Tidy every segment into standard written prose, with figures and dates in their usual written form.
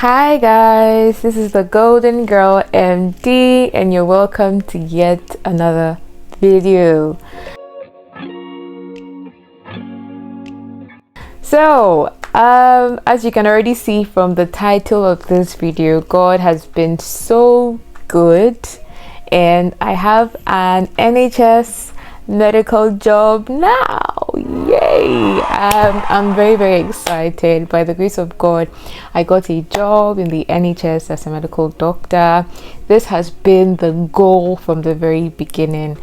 Hi guys, this is the Golden Girl MD and you're welcome to yet another video. So as you can already see from the title of this video, God has been so good and I have an NHS medical job now. Yay! I'm very excited. By the grace of God, I got a job in the NHS as a medical doctor. This has been the goal from the very beginning.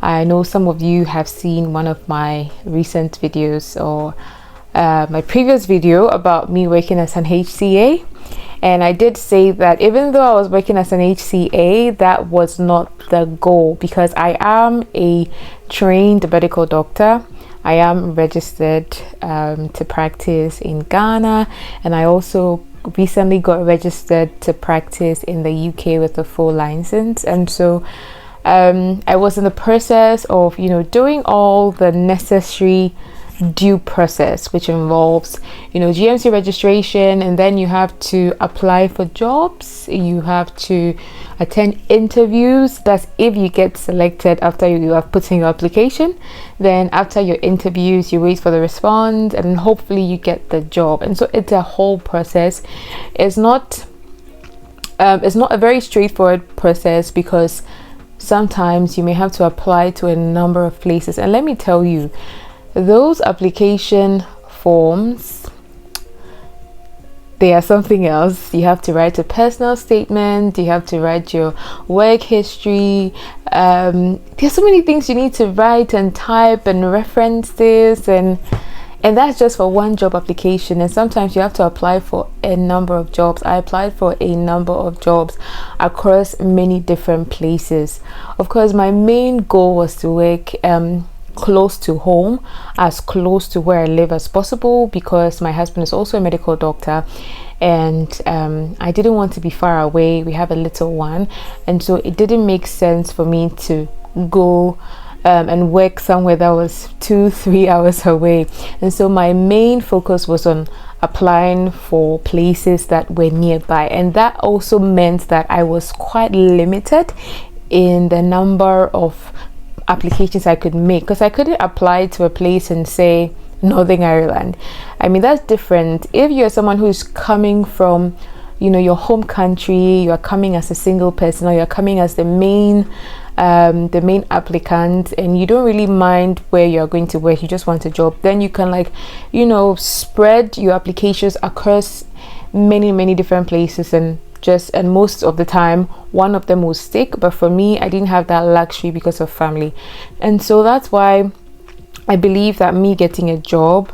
I know some of you have seen one of my recent videos or my previous video about me working as an HCA, and I did say that even though I was working as an HCA, that was not the goal, because I am a trained medical doctor. I am registered to practice in Ghana, and I also recently got registered to practice in the UK with a full license. And so I was in the process of doing all the necessary due process, which involves GMC registration, and then you have to apply for jobs, you have to attend interviews. That's if you get selected after you have put in your application. Then after your interviews, you wait for the response, and hopefully you get the job. And so it's a whole process. It's not a very straightforward process, because sometimes you may have to apply to a number of places. And let me tell you, those application forms, they are something else. You have to write a personal statement, you have to write your work history. There's so many things you need to write and type and references, and that's just for one job application. And sometimes you have to apply for a number of jobs. I applied for a number of jobs across many different places. Of course, my main goal was to work close to home, as close to where I live as possible, because my husband is also a medical doctor, and I didn't want to be far away. We have a little one, and so it didn't make sense for me to go and work somewhere that was 2-3 hours away. And so my main focus was on applying for places that were nearby, and that also meant that I was quite limited in the number of applications I could make, because I couldn't apply to a place in, say, Northern Ireland. I mean, that's different. If you're someone who's coming from your home country, you're coming as a single person, or you're coming as the main applicant, and you don't really mind where you're going to work, you just want a job, then you can spread your applications across many different places, and most of the time one of them will stick. But for me, I didn't have that luxury because of family. And so that's why I believe that me getting a job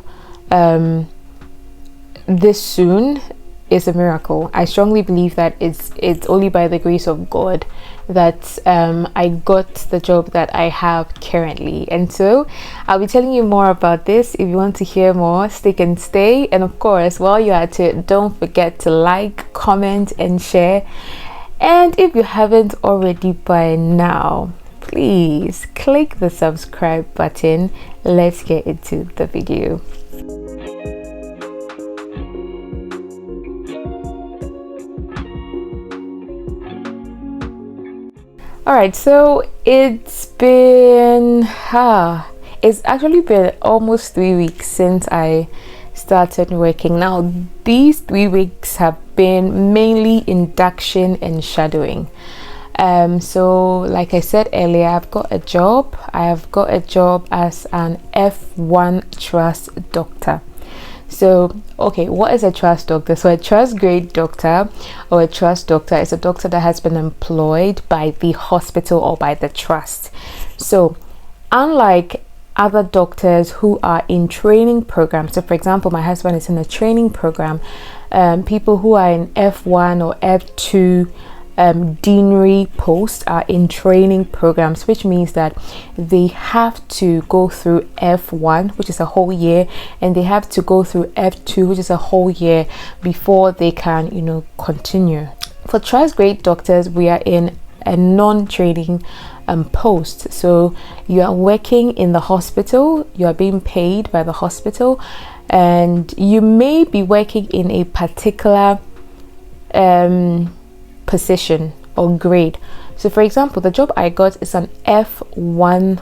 this soon is a miracle. I strongly believe that it's only by the grace of God that I got the job that I have currently. And so I'll be telling you more about this. If you want to hear more, stick and stay. And of course, while you're at it, don't forget to like, comment and share. And if you haven't already by now, please click the subscribe button. Let's get into the video. All right, so it's actually been almost 3 weeks since I started working. Now, these 3 weeks have been mainly induction and shadowing. So like I said earlier, I've got a job. I have got a job as an F1 trust doctor. So, okay, what is a trust doctor? So a trust grade doctor or a trust doctor is a doctor that has been employed by the hospital or by the trust. So unlike other doctors who are in training programs, so for example, my husband is in a training program, people who are in F1 or F2 deanery posts are in training programs, which means that they have to go through F1, which is a whole year, and they have to go through F2, which is a whole year, before they can continue. For trust grade doctors, we are in a non-training post. So you are working in the hospital, you are being paid by the hospital, and you may be working in a particular position or grade. So for example, the job I got is an F1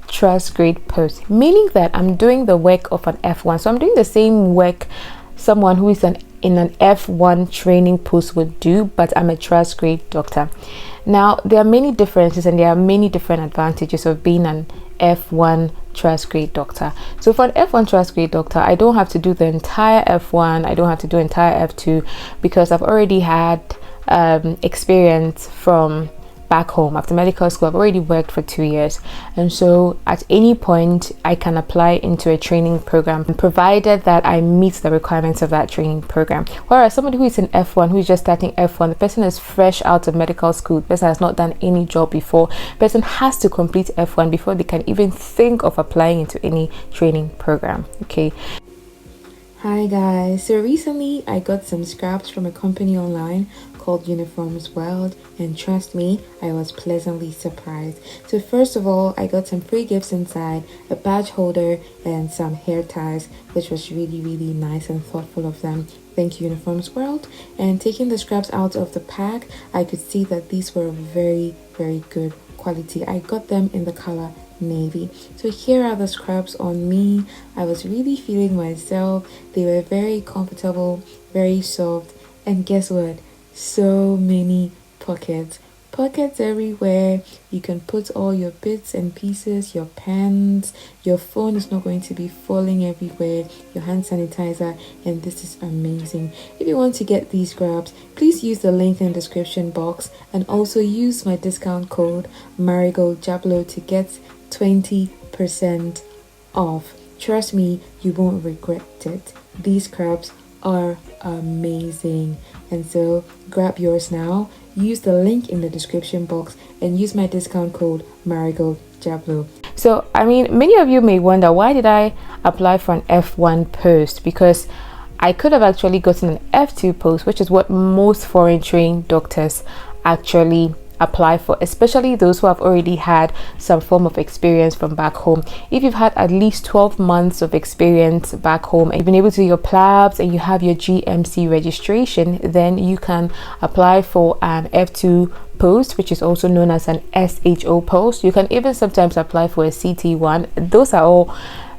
trust grade post, meaning that I'm doing the work of an F1. So I'm doing the same work someone who is in an F1 training post would do, but I'm a trust grade doctor. Now there are many differences and there are many different advantages of being an F1 trust grade doctor. So for an F1 trust grade doctor, I don't have to do the entire F1, I don't have to do entire F2, because I've already had experience from back home. After medical school, I've already worked for 2 years, and so at any point I can apply into a training program, provided that I meet the requirements of that training program. Whereas somebody who is in F1, who is just starting F1, the person is fresh out of medical school, the person has not done any job before, the person has to complete F1 before they can even think of applying into any training program. Okay. Hi guys, so recently I got some scraps from a company online called Uniforms World, and trust me, I was pleasantly surprised. So first of all, I got some free gifts inside, a badge holder and some hair ties, which was really nice and thoughtful of them. Thank you, Uniforms World. And taking the scraps out of the pack, I could see that these were very good quality. I got them in the color navy. So here are the scraps on me. I was really feeling myself. They were very comfortable, very soft, and guess what? So many pockets everywhere. You can put all your bits and pieces, your pens, your phone is not going to be falling everywhere, your hand sanitizer, and this is amazing. If you want to get these scraps, please use the link in the description box, and also use my discount code MARIGOLDJABULO to get 20% off. Trust me, you won't regret it. These scraps are amazing, and so grab yours now. Use the link in the description box and use my discount code MARIGOLDJABULO. So I mean, many of you may wonder, why did I apply for an F1 post? Because I could have actually gotten an F2 post, which is what most foreign trained doctors actually apply for, especially those who have already had some form of experience from back home. If you've had at least 12 months of experience back home and you've been able to do your PLABs and you have your GMC registration, then you can apply for an F2 post, which is also known as an SHO post. You can even sometimes apply for a CT1. Those are all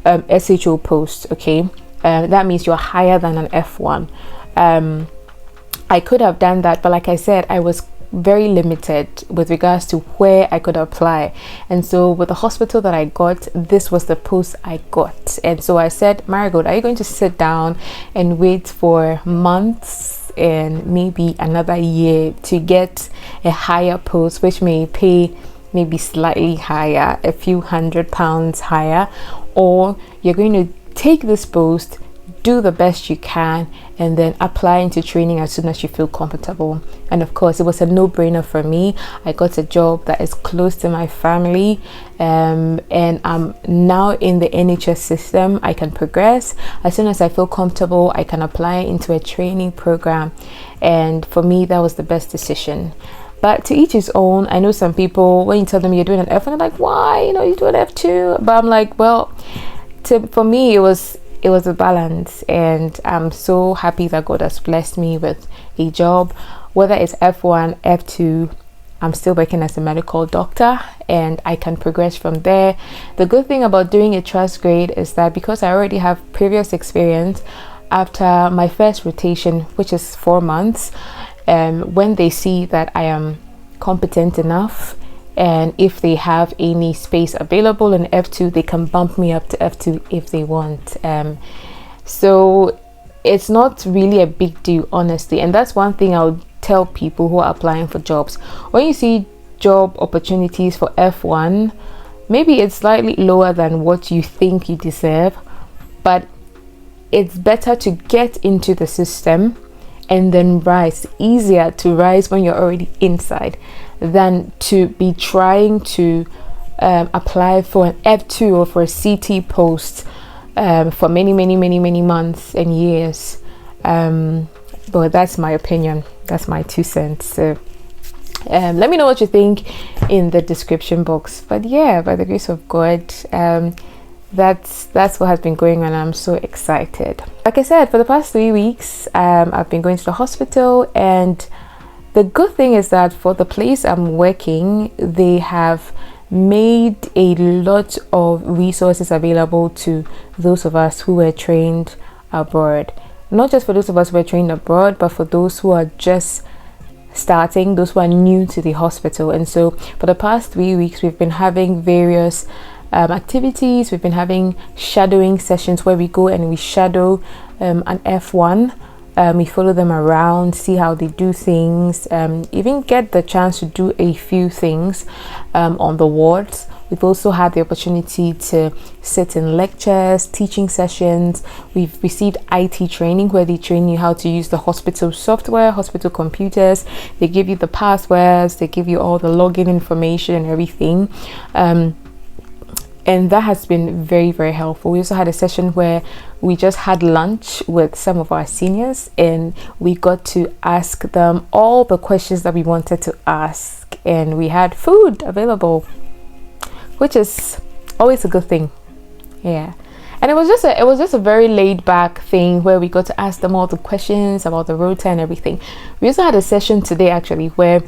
SHO posts. Okay, that means you're higher than an F1. I could have done that, but like I said, I was very limited with regards to where I could apply, and so with the hospital that I got, this was the post I got. And so I said, Marigold, are you going to sit down and wait for months and maybe another year to get a higher post, which may pay maybe slightly higher, a few £100 higher, or you're going to take this post, do the best you can, and then apply into training as soon as you feel comfortable? And of course, it was a no-brainer for me. I got a job that is close to my family, and I'm now in the NHS system. I can progress as soon as I feel comfortable. I can apply into a training program, and for me, that was the best decision. But to each his own. I know some people, when you tell them you're doing an F1, they're like, why, you do an F2? But I'm like, well, for me, it was a balance, and I'm so happy that God has blessed me with a job. Whether it's F1, F2, I'm still working as a medical doctor, and I can progress from there. The good thing about doing a trust grade is that because I already have previous experience, after my first rotation, which is 4 months, when they see that I am competent enough, and if they have any space available in F2, they can bump me up to F2 if they want. So it's not really a big deal, honestly. And that's one thing I would tell people who are applying for jobs. When you see job opportunities for F1, maybe it's slightly lower than what you think you deserve, but it's better to get into the system and then rise. Easier to rise when you're already inside than to be trying to apply for an F2 or for a CT post for many months and years. But that's my opinion, that's my 2 cents. So let me know what you think in the description box. But yeah, by the grace of God, that's what has been going on. I'm so excited. Like I said, for the past 3 weeks, I've been going to the hospital, and the good thing is that for the place I'm working, they have made a lot of resources available to those of us who were trained abroad. Not just for those of us who were trained abroad, but for those who are just starting, those who are new to the hospital. And so for the past 3 weeks, we've been having various activities. We've been having shadowing sessions where we go and we shadow an F1. We follow them around, see how they do things, even get the chance to do a few things on the wards. We've also had the opportunity to sit in lectures, teaching sessions. We've received IT training where they train you how to use the hospital software, hospital computers. They give you the passwords, they give you all the login information and everything. And that has been very, very helpful. We also had a session where we just had lunch with some of our seniors, and we got to ask them all the questions that we wanted to ask, and we had food available, which is always a good thing. Yeah. And it was just a very laid back thing where we got to ask them all the questions about the rota and everything. We also had a session today actually where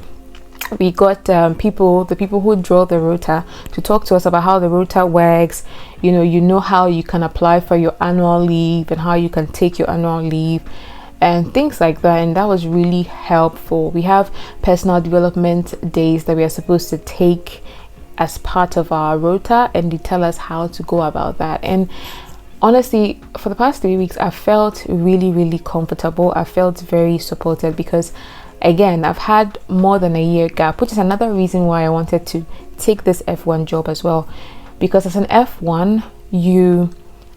we got the people who draw the rota to talk to us about how the rota works. You know how you can apply for your annual leave and how you can take your annual leave and things like that. And that was really helpful. We have personal development days that we are supposed to take as part of our rota, and they tell us how to go about that. And honestly, for the past 3 weeks, I felt really, really comfortable. I felt very supported because, again, I've had more than a year gap, which is another reason why I wanted to take this F1 job as well. Because as an F1, you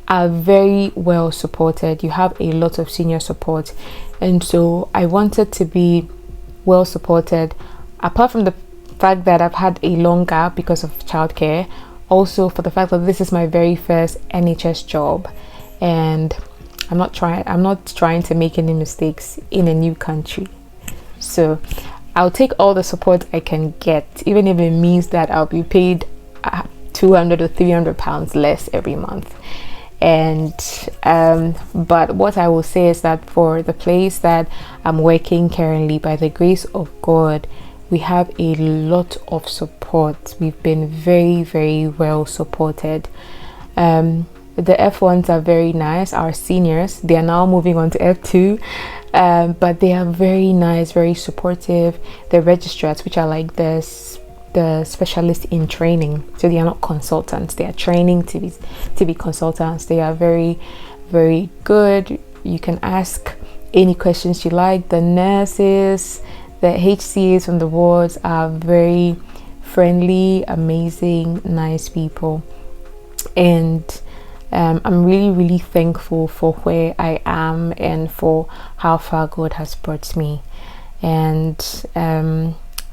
are very well supported. You have a lot of senior support. And so I wanted to be well supported, apart from the fact that I've had a long gap because of childcare, also for the fact that this is my very first NHS job, and I'm not trying to make any mistakes in a new country. So I'll take all the support I can get, even if it means that I'll be paid 200 or 300 pounds less every month. And but what I will say is that for the place that I'm working currently, by the grace of God, we have a lot of support. We've been very, very well supported. The F1s are very nice. Our seniors, they are now moving on to F2, but they are very nice, very supportive. The registrars, which are like the specialists in training, so they are not consultants, they are training to be consultants. They are very, very good. You can ask any questions you like. The nurses, the HCAs from the wards are very friendly, amazing, nice people. And I'm really, really thankful for where I am and for how far God has brought me. And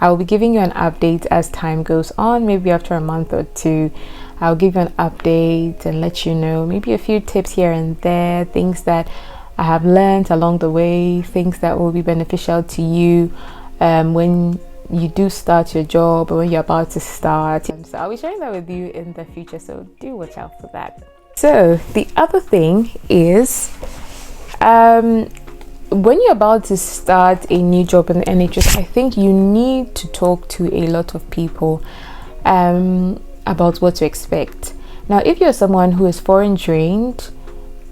I'll be giving you an update as time goes on. Maybe after a month or two, I'll give you an update and let you know maybe a few tips here and there, things that I have learned along the way, things that will be beneficial to you when you do start your job or when you're about to start. So I'll be sharing that with you in the future, so do watch out for that. So the other thing is, when you're about to start a new job in the NHS, I think you need to talk to a lot of people about what to expect. Now, if you're someone who is foreign trained,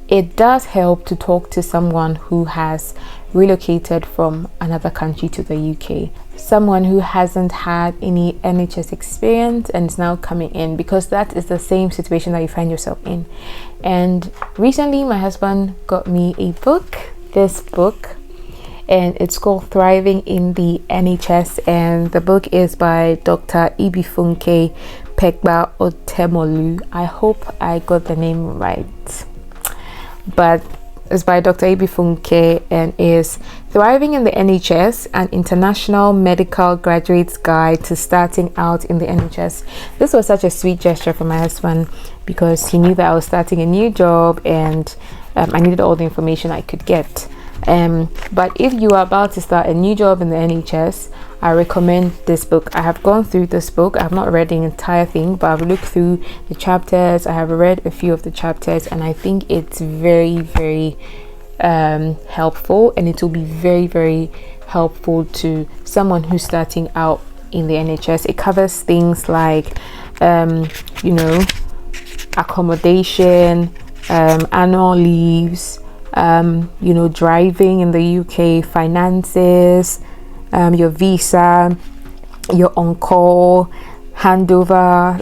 it does help to talk to someone who has relocated from another country to the UK, someone who hasn't had any NHS experience and is now coming in, because that is the same situation that you find yourself in. And recently my husband got me this book, and it's called Thriving in the NHS, and the book is by Dr. Ibifunke Pegba Otemolu. I hope I got the name right, but it's by Dr. Ibifunke and is Thriving in the NHS, an international medical graduate's guide to starting out in the NHS. This was such a sweet gesture for my husband because he knew that I was starting a new job and I needed all the information I could get. But if you are about to start a new job in the NHS, I recommend this book. I have gone through this book. I have not read the entire thing, but I've looked through the chapters. I have read a few of the chapters, and I think it's very, very helpful, and it will be very, very helpful to someone who's starting out in the NHS. It covers things like accommodation, annual leaves, driving in the UK, finances, your visa, your on-call, handover,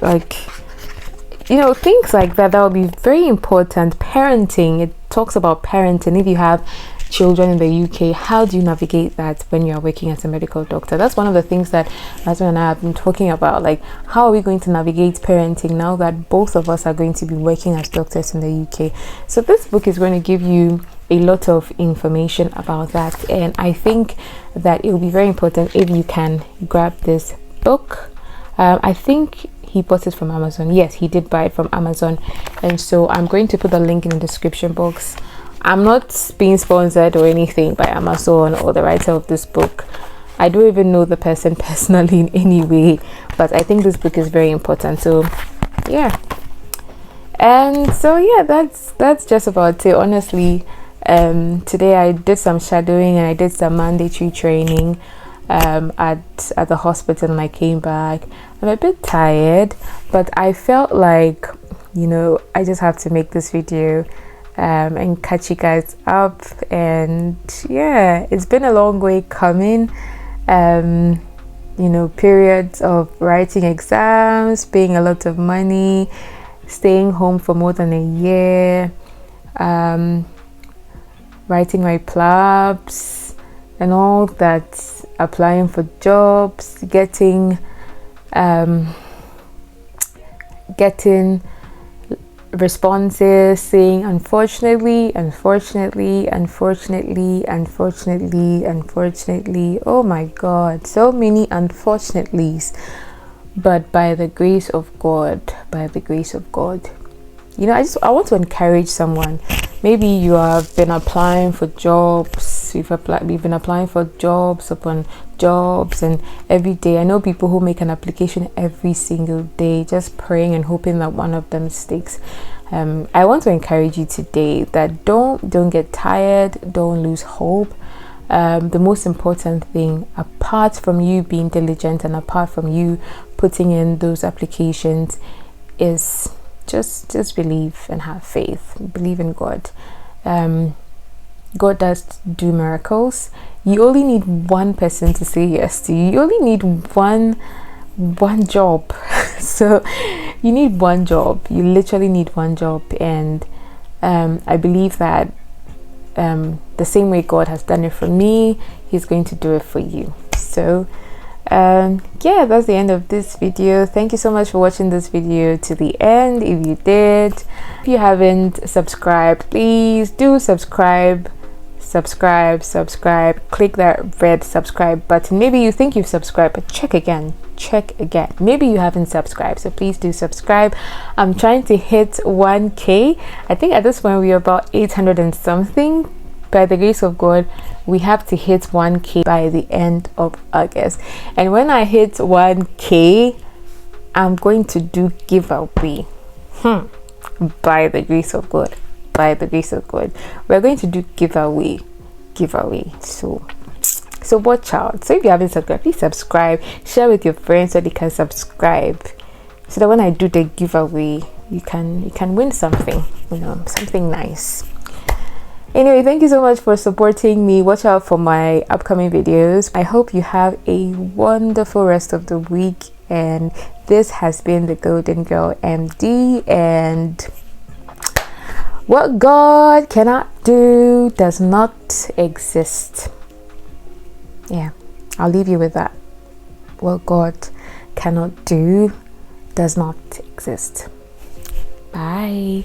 things like that. That will be very important. Parenting, it talks about parenting. If you have children in the UK, how do you navigate that when you're working as a medical doctor? That's one of the things that my husband and I have been talking about, like how are we going to navigate parenting now that both of us are going to be working as doctors in the UK. So this book is going to give you a lot of information about that, and I think that it will be very important if you can grab this book. I think he bought it from Amazon. Yes, he did buy it from Amazon, and so I'm going to put the link in the description box. I'm not being sponsored or anything by Amazon or the writer of this book. I don't even know the person personally in any way, but I think this book is very important. So yeah, and so yeah, that's just about it. Honestly, today I did some shadowing and I did some mandatory training at the hospital, and I came back. I'm a bit tired, but I felt like I just have to make this video and catch you guys up. And yeah, it's been a long way coming. Periods of writing exams, paying a lot of money, staying home for more than a year, writing my plabs and all that, applying for jobs, getting responses saying unfortunately. Oh my god, so many unfortunately's. But by the grace of God, I want to encourage someone. Maybe you have been applying for jobs, you've been applying for jobs upon jobs, and every day I know people who make an application every single day, just praying and hoping that one of them sticks. I want to encourage you today that don't get tired, don't lose hope. The most important thing, apart from you being diligent and apart from you putting in those applications, is just believe and have faith. Believe in God. God does do miracles. You only need one person to say yes to you. You only need one job. So you need one job. You literally need one job. And I believe that the same way God has done it for me, He's going to do it for you. So yeah, that's the end of this video. Thank you so much for watching this video to the end. If you did, if you haven't subscribed, please do subscribe. Click that red subscribe button. Maybe you think you've subscribed, but check again. Maybe you haven't subscribed, so please do subscribe. I'm trying to hit 1k. I think at this point we're about 800 and something. By the grace of God, we have to hit 1k by the end of August, and when I hit 1k, I'm going to do giveaway. By the grace of God, we're going to do giveaway. So watch out. So if you haven't subscribed, please subscribe, share with your friends so they can subscribe, so that when I do the giveaway, you can win something, something nice. Anyway, thank you so much for supporting me. Watch out for my upcoming videos. I hope you have a wonderful rest of the week, and this has been the Golden Girl MD, and what God cannot do does not exist. Yeah, I'll leave you with that. What God cannot do does not exist. Bye.